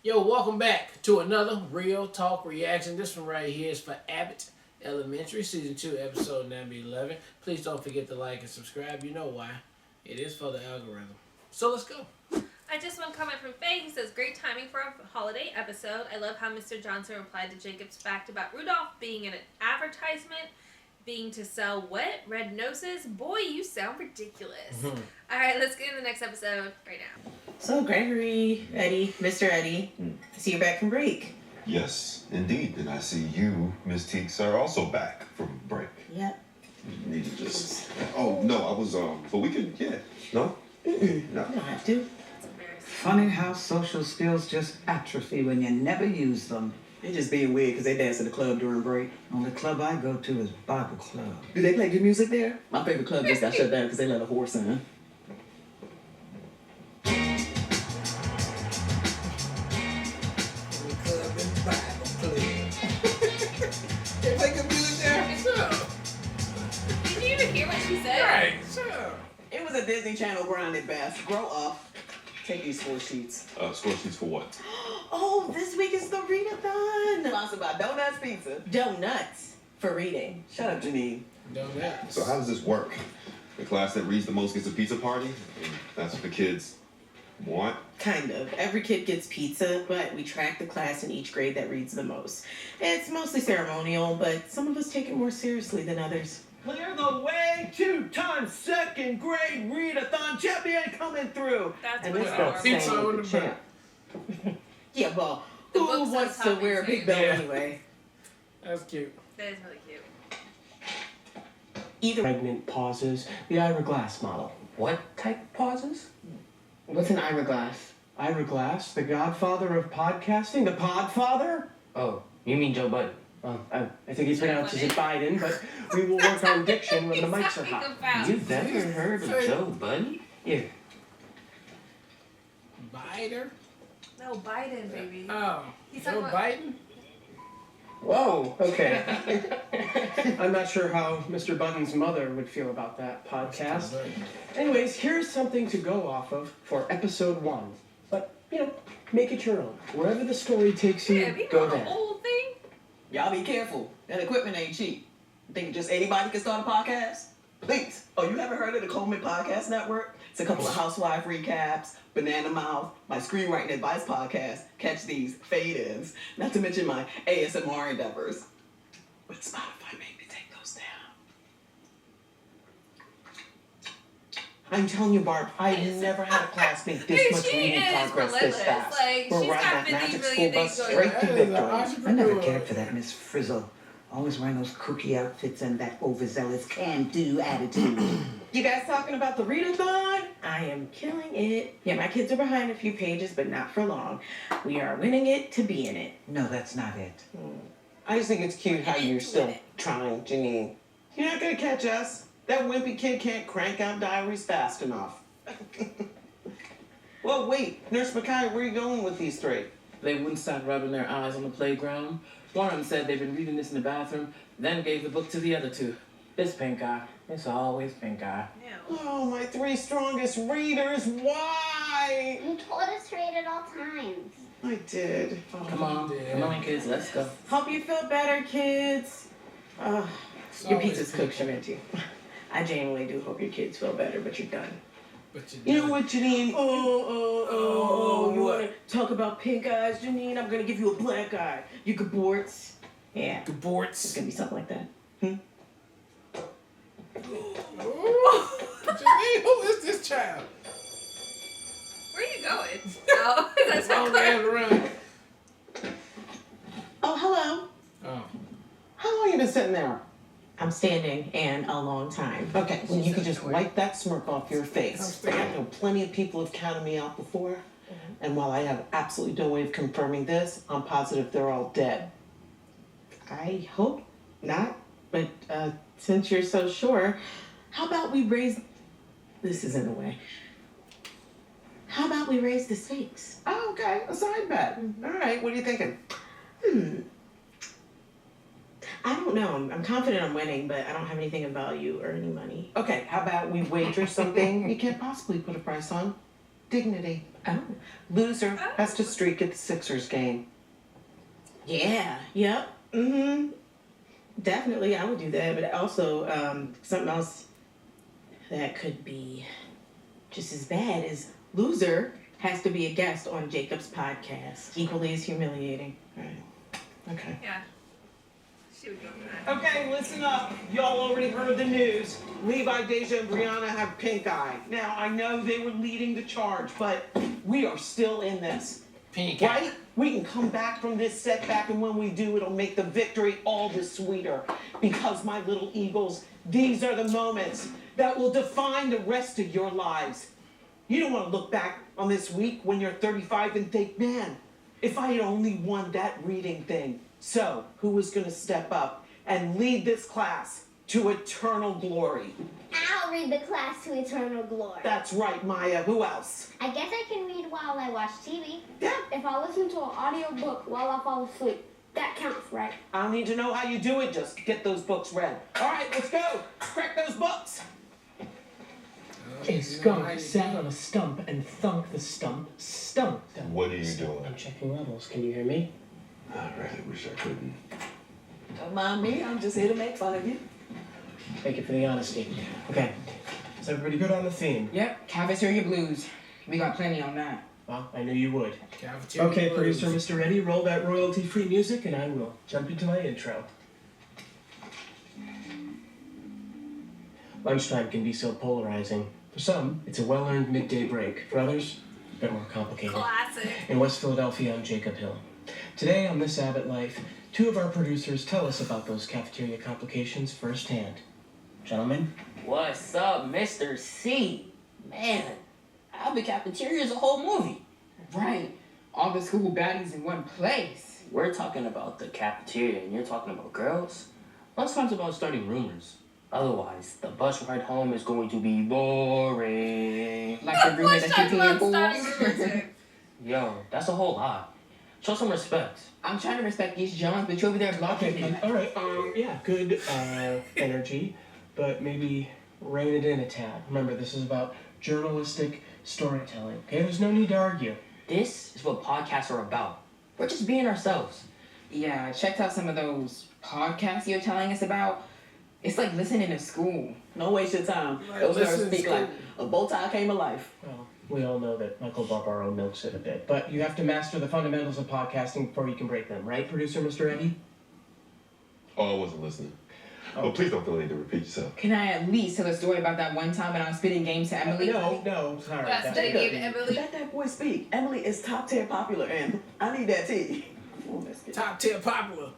Yo, welcome back to another Real Talk Reaction. This one right here is for Abbott Elementary, Season 2, Episode number 11. Please don't forget to like and subscribe. You know why. It is for the algorithm. So let's go. I just one comment from Faye. He says, great timing for a holiday episode. I love how Mr. Johnson replied to Jacob's fact about Rudolph being in an advertisement, being to sell what? Red noses? Boy, you sound ridiculous. All right, let's get into the next episode right now. So, Gregory, Eddie, Mr. Eddie, I see you're back from break. Yes, indeed. And I see you, Miss Teeks, are also back from break. Yep. You need to just... Oh, no, I was, but we can, yeah. No? No. You don't have to. That's embarrassing. Funny how social skills just atrophy when you never use them. They just being weird because they dance at the club during break. Only club I go to is Bible Club. Do they play good music there? My favorite club just got shut down because they let a horse in. They play good music there? Sure. Did you even hear what she said? Right, sure. It was a Disney Channel grind at best. Grow up. Take these score sheets. Score sheets for what? Oh, this week is the Read-a-Thon. Lots about donuts, pizza. Donuts for reading. Shut up, Janine. Donuts. So how does this work? The class that reads the most gets a pizza party? And that's what the kids want? Kind of. Every kid gets pizza, but we track the class in each grade that reads the most. It's mostly ceremonial, but some of us take it more seriously than others. Clear the way, 2-time second grade Read-a-Thon champion coming through. That's And what this it's got for. Pizza saying on the the champ. Yeah, well, The who book says wants to toppings, wear a big right? belt Yeah. anyway? That's cute. That is really cute. Either Pregnant pauses, the Ira Glass model. What type of pauses? what's an Ira Glass? Ira Glass, the godfather of podcasting, the podfather? Oh, you mean Joe Budden. I think he pronounces it Biden, but we will work on diction when the mics are hot. You've never heard of Joe Budden? Yeah. Biden? No, Biden, baby. Oh. He's Joe talking about- Biden? Whoa, okay. I'm not sure how Mr. Budden's mother would feel about that podcast. Anyways, here's something to go off of for episode 1. But, make it your own. Wherever the story takes you, Yeah, we go know the there. whole thing. Y'all be careful. That equipment ain't cheap. Think just anybody can start a podcast? Please. Oh, you haven't heard of the Coleman Podcast Network? It's a couple of housewife recaps, Banana Mouth, my screenwriting advice podcast, Catch These, Fade-Ins, not to mention my ASMR endeavors. But Spotify made me take those down. I'm telling you, Barb, I've never had a class make this much She reading is progress this relentless. fast. Like, We'll she's ride got that 50 magic million school things bus going straight on. to That is an victory. I never entrepreneur. cared for that Miss Frizzle. Always wearing those kooky outfits and that overzealous can-do attitude. You guys talking about the Read-a-Thon? I am killing it. Yeah, my kids are behind a few pages, but not for long. We are winning it to be in it. No, that's not it. I just think it's cute how you're still With it. trying, Janine. You're not gonna catch us. That wimpy kid can't crank out diaries fast enough. Well, wait, Nurse Mackay, where are you going with these three? They wouldn't stop rubbing their eyes on the playground. One of them said they've been reading this in the bathroom, then gave the book to the other two. It's pink eye. It's always pink eye. Ew. Oh, my 3 strongest readers, why? You told us to read at all times. I did. Come on, kids, let's go. Hope you feel better, kids. Your pizza's cooked, Shamenti. I genuinely do hope your kids feel better, but you're done. But You know what, Janine? Oh, you what? want to talk about pink eyes, Janine? I'm going to give you a black eye. You caborts. Yeah, it's Caborts. going to be something like that. Janine, who is this child? Where are you going? Oh, that's Wrong not way clear. around. Oh, hello. Oh. How long you been sitting there? I'm standing and a long time. Okay, well, you could just wipe that smirk off your I'm face. standing. I know plenty of people have counted me out before, and while I have absolutely no way of confirming this, I'm positive they're all dead. I hope not, but since you're so sure, how about we raise... This is in the way. How about we raise the stakes? Oh, okay, a side bet. All right, what are you thinking? I don't know. I'm confident I'm winning, but I don't have anything of value or any money. Okay, how about we wager something you can't possibly put a price on? Dignity. Oh. Loser has to streak at the Sixers game. Yeah. Yep. Definitely, I would do that. But also, something else that could be just as bad is loser has to be a guest on Jacob's podcast. Equally as humiliating. Right. Okay. Yeah. She would go for that. Okay, listen up. Y'all already heard the news. Levi, Deja, and Brianna have pink eye. Now, I know they were leading the charge, but we are still in this. Pink Right? We can come back from this setback, and when we do, it'll make the victory all the sweeter. Because, my little eagles, these are the moments that will define the rest of your lives. You don't want to look back on this week when you're 35 and think, man, if I had only won that reading thing. So, who is going to step up and lead this class to eternal glory? I'll read the class to eternal glory. That's right, Maya. Who else? I guess I can read while I watch TV. Yeah. If I listen to an audiobook while I fall asleep, that counts, right? I don't need to know how you do it. Just get those books read. All right, let's go. Crack those books. A skunk sat on a stump and thunk the stump stumped. What are you doing? I'm checking levels. Can you hear me? I really wish I couldn't. Don't mind me, I'm just here to make fun of you. Thank you for the honesty. Okay. Is everybody good on the theme? Yep, cafeteria blues. We got plenty on that. Well, I knew you would. Cafeteria Okay, blues. producer Mr. Eddie, roll that royalty-free music and I will jump into my intro. Lunchtime can be so polarizing. For some, it's a well-earned midday break. For others, a bit more complicated. Classic. In West Philadelphia, I'm Jacob Hill. Today on This Abbott Life, two of our producers tell us about those cafeteria complications firsthand. Gentlemen? What's up, Mr. C? Man, Abbott Cafeteria is a whole movie. Right. All the school baddies in one place. We're talking about the cafeteria and you're talking about girls? Lunchtime's about starting rumors. Otherwise, the bus ride home is going to be boring. Like the roommate that shooting in pools. Yo, that's a whole lot. Show some respect. I'm trying to respect these Johns, but you're over there blocking me. All right, yeah, good energy, but maybe rein it in a tad. Remember, this is about journalistic storytelling, okay? There's no need to argue. This is what podcasts are about. We're just being ourselves. Yeah, I checked out some of those podcasts you're telling us about. It's like listening to school. No waste your time. Right, Those listen nerds to speak school. like a bow tie came alive. Well, we all know that Michael Barbaro milks it a bit, but you have to master the fundamentals of podcasting before you can break them, right, producer Mr. Eddie? Oh, I wasn't listening. Oh, please don't feel the need to repeat yourself. Can I at least tell a story about that one time when I was spitting games to Emily? No, sorry. That's the game, Emily. Let that boy speak. Emily is top 10 popular, and I need that tea. Oh, let's get Top 10 popular.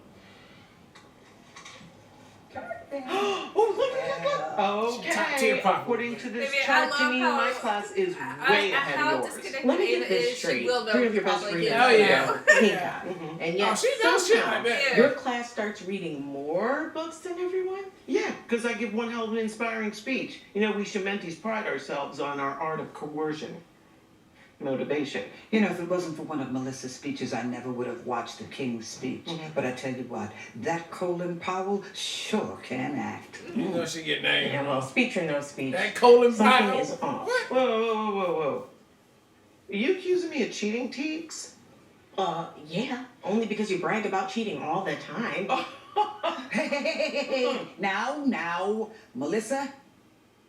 Oh, look. Top Okay. tier pop. According to this Maybe I chart, love to me, how- my class is way ahead How of yours. disconnected Let me get Ada this is, she straight. will know 3 of your best public readers. info. Oh, yeah. Pink Yeah. eye. And yet, Oh, she knows shit like somehow, that. Yeah. your class starts reading more books than everyone? Yeah, because I give one hell of an inspiring speech. You know, we Shementis pride ourselves on our art of coercion. Motivation. You know, if it wasn't for one of Melissa's speeches, I never would have watched the King's speech. But I tell you what, that Colin Powell sure can act. You know she get named. Yeah, well, speech or no speech. That Colin Something Powell. is off. Whoa. Are you accusing me of cheating, Teeks? Yeah. Only because you brag about cheating all the time. Hey, now, Melissa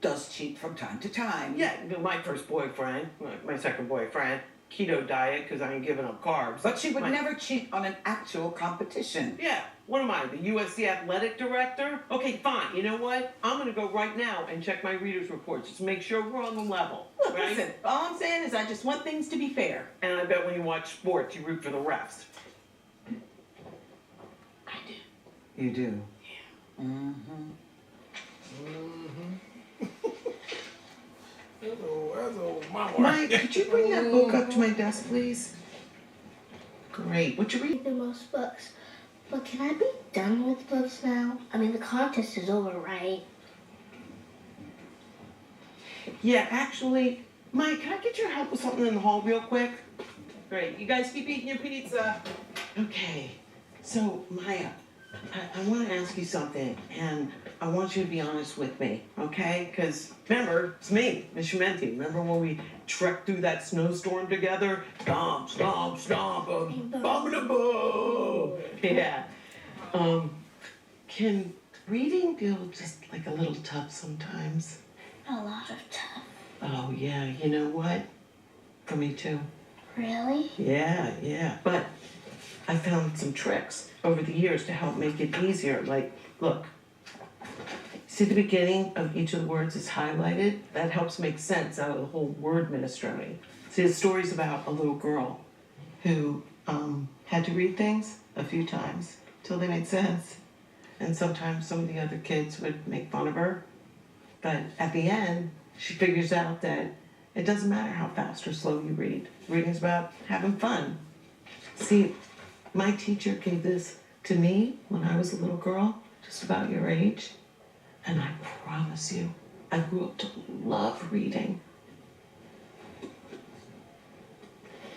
does cheat from time to time. Yeah, my first boyfriend, my second boyfriend, keto diet because I ain't giving up carbs. But she would never cheat on an actual competition. Yeah, what am I, the USC athletic director? Okay, fine. You know what? I'm gonna go right now and check my readers' reports just to make sure we're on the level. Look, right? listen, all I'm saying is I just want things to be fair. And I bet when you watch sports, you root for the refs. I do. You do? Yeah. That's old mama. Mike, could you bring that book up to my desk, please? Great. What you read? The most books. But can I be done with books now? I mean, the contest is over, right? Yeah, actually, Mike, can I get your help with something in the hall real quick? Great. You guys keep eating your pizza. Okay. So, Maya, I want to ask you something, and I want you to be honest with me, okay? Because remember, it's me, Miss Shumenti. Remember when we trekked through that snowstorm together? Stomp, stomp, stomp, abominable. Yeah. Can reading feel just like a little tough sometimes? A lot of tough. Oh, yeah. You know what? For me, too. Really? Yeah. But I found some tricks over the years to help make it easier. Like, look, see the beginning of each of the words is highlighted? That helps make sense out of the whole word minestrone. See, the story's about a little girl who had to read things a few times till they made sense. And sometimes some of the other kids would make fun of her. But at the end, she figures out that it doesn't matter how fast or slow you read. Reading's about having fun. See, my teacher gave this to me when I was a little girl, just about your age. And I promise you, I grew up to love reading.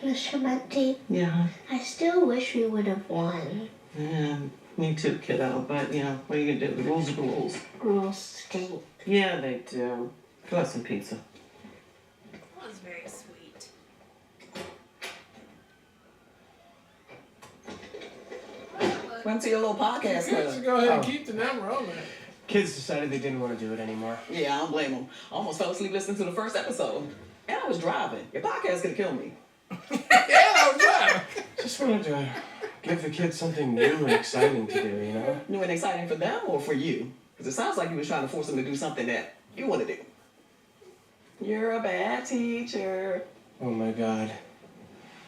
Miss Shumenti, Yeah. I still wish we would have won. Yeah, me too, kiddo. But, you know, what are you gonna do? The rules are the rules. Rules stink. Yeah, they do. Go have some pizza. That was very sweet. Went to your little podcast You club. should go ahead and keep the number on there. Kids decided they didn't want to do it anymore. Yeah, I don't blame them. I almost fell asleep listening to the first episode. And I was driving. Your podcast could kill me. Yeah, I'm trying. Just wanted to give the kids something new and exciting to do, you know? New and exciting for them or for you? Because it sounds like you was trying to force them to do something that you want to do. You're a bad teacher. Oh my God.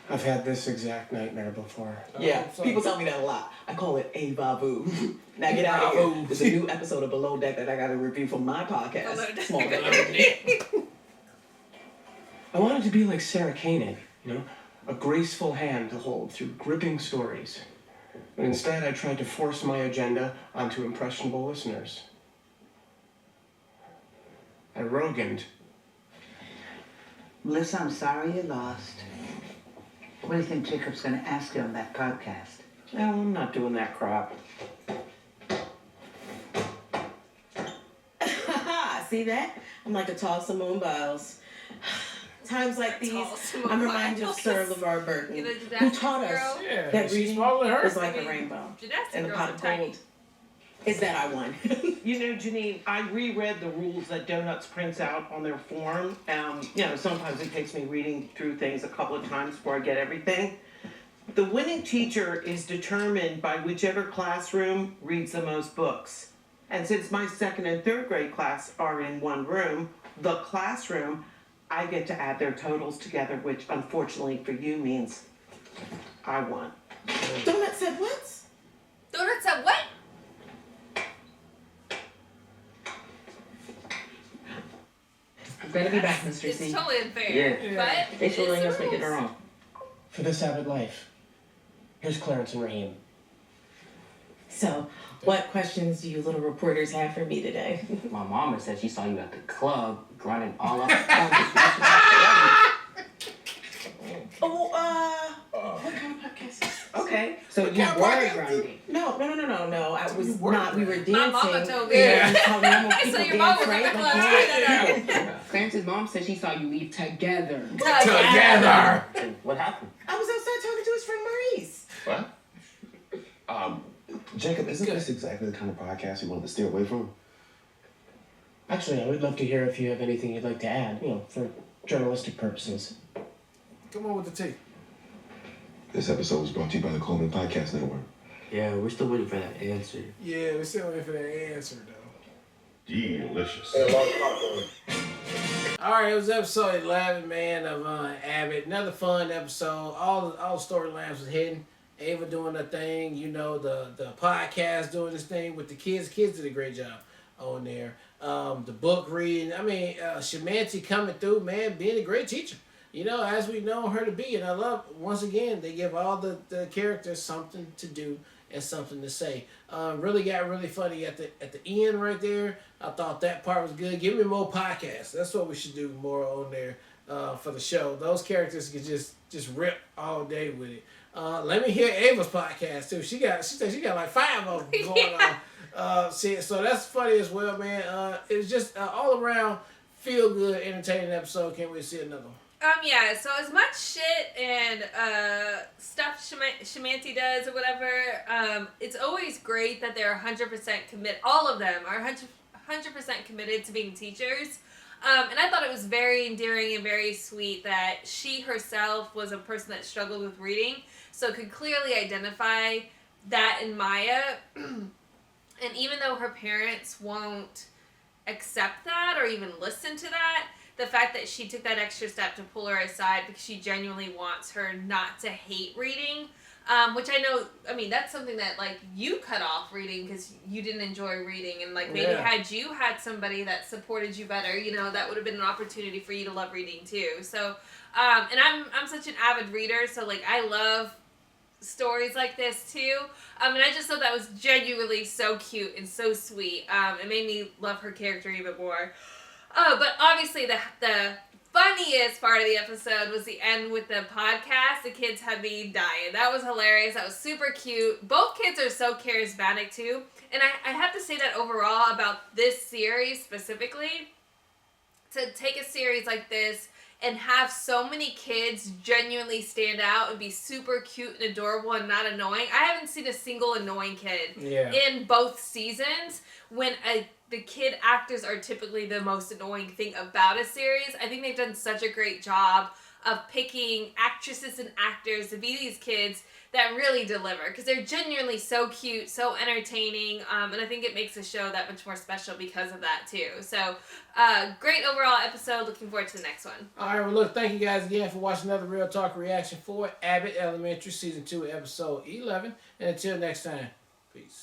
I've had this exact nightmare before. Yeah, people tell me that a lot. I call it a babu. Now get out of here. There's a new episode of Below Deck that I got to review for my podcast. Small Deck. I wanted to be like Sarah Koenig, you know? A graceful hand to hold through gripping stories. But instead, I tried to force my agenda onto impressionable listeners. I roganed. Melissa, I'm sorry you lost. What do you think Jacob's going to ask you on that podcast? No, I'm not doing that crap. See that? I'm like a toss of moonbows. Times like these, I'm reminded of Sir LeVar Burton, You know, who gymnastics taught us girl? Yeah, that she's reading smaller than her. is like a rainbow Gymnastics and a girls pot are of tiny. gold. Is that I won? You know, Janine, I reread the rules that Donuts prints out on their form. You know, sometimes it takes me reading through things a couple of times before I get everything. The winning teacher is determined by whichever classroom reads the most books. And since my second and third grade class are in one room, the classroom, I get to add their totals together, which unfortunately for you means I won. Donut said what? Donut said what? I'm gonna be back, Mr. It's C. totally unfair. Yeah. But Thanks for it's letting the us make it our rules. own. For this Abbott life, here's Clarence and Raheem. So, what questions do you little reporters have for me today? My mama said she saw you at the club grinding all up. What kind of podcast is this? Okay, so What you kind of were podcast? grinding. No. I was were not. We were dancing. My mama told me. You know, just how normal So people your mom dance, was at right? the Like club. normal people. Clarence's mom said she saw you leave together. Together. And what happened? I was outside talking to his friend Maurice. What? Jacob, isn't this exactly the kind of podcast you wanted to steer away from? Actually, I would love to hear if you have anything you'd like to add, you know, for journalistic purposes. Come on with the tea. This episode was brought to you by the Coleman Podcast Network. Yeah, we're still waiting for that answer. Yeah, we're still waiting for that answer, though. Delicious. All right, it was episode 11, man, of Abbott. Another fun episode. All the storylines was hidden. Ava doing her thing, you know, the podcast doing this thing with the kids. Kids did a great job on there. The book reading. I mean, Shumenti coming through, man, being a great teacher. You know, as we know her to be. And I love, once again, they give all the characters something to do and something to say. Really got really funny at the end right there. I thought that part was good. Give me more podcasts. That's what we should do more on there. for the show. Those characters could just rip all day with it. Let me hear Ava's podcast too. She said she got like 5 of them going on. So that's funny as well, man. It was just all around feel good, entertaining episode. Can't wait to see another one. Yeah, so as much shit and stuff Shamanti does or whatever, it's always great that they're 100% committed. All of them are 100% committed to being teachers. And I thought it was very endearing and very sweet that she herself was a person that struggled with reading, so could clearly identify that in Maya. And even though her parents won't accept that or even listen to that, the fact that she took that extra step to pull her aside because she genuinely wants her not to hate reading, which I know, I mean, that's something that, like, you cut off reading because you didn't enjoy reading, and, like, maybe had you had somebody that supported you better, you know, that would have been an opportunity for you to love reading, too. So, and I'm such an avid reader, so, like, I love stories like this, too. And I just thought that was genuinely so cute and so sweet. It made me love her character even more. But obviously the funniest part of the episode was the end with the podcast. The kids had me dying. That was hilarious. That was super cute. Both kids are so charismatic too. And I have to say that overall about this series specifically, to take a series like this and have so many kids genuinely stand out and be super cute and adorable and not annoying. I haven't seen a single annoying kid in both seasons when the kid actors are typically the most annoying thing about a series. I think they've done such a great job of picking actresses and actors to be these kids that really deliver, because they're genuinely so cute, so entertaining, and I think it makes the show that much more special because of that too. So, great overall episode. Looking forward to the next one. All right, well, look, thank you guys again for watching another Real Talk reaction for Abbott Elementary Season 2, Episode 11. And until next time, peace.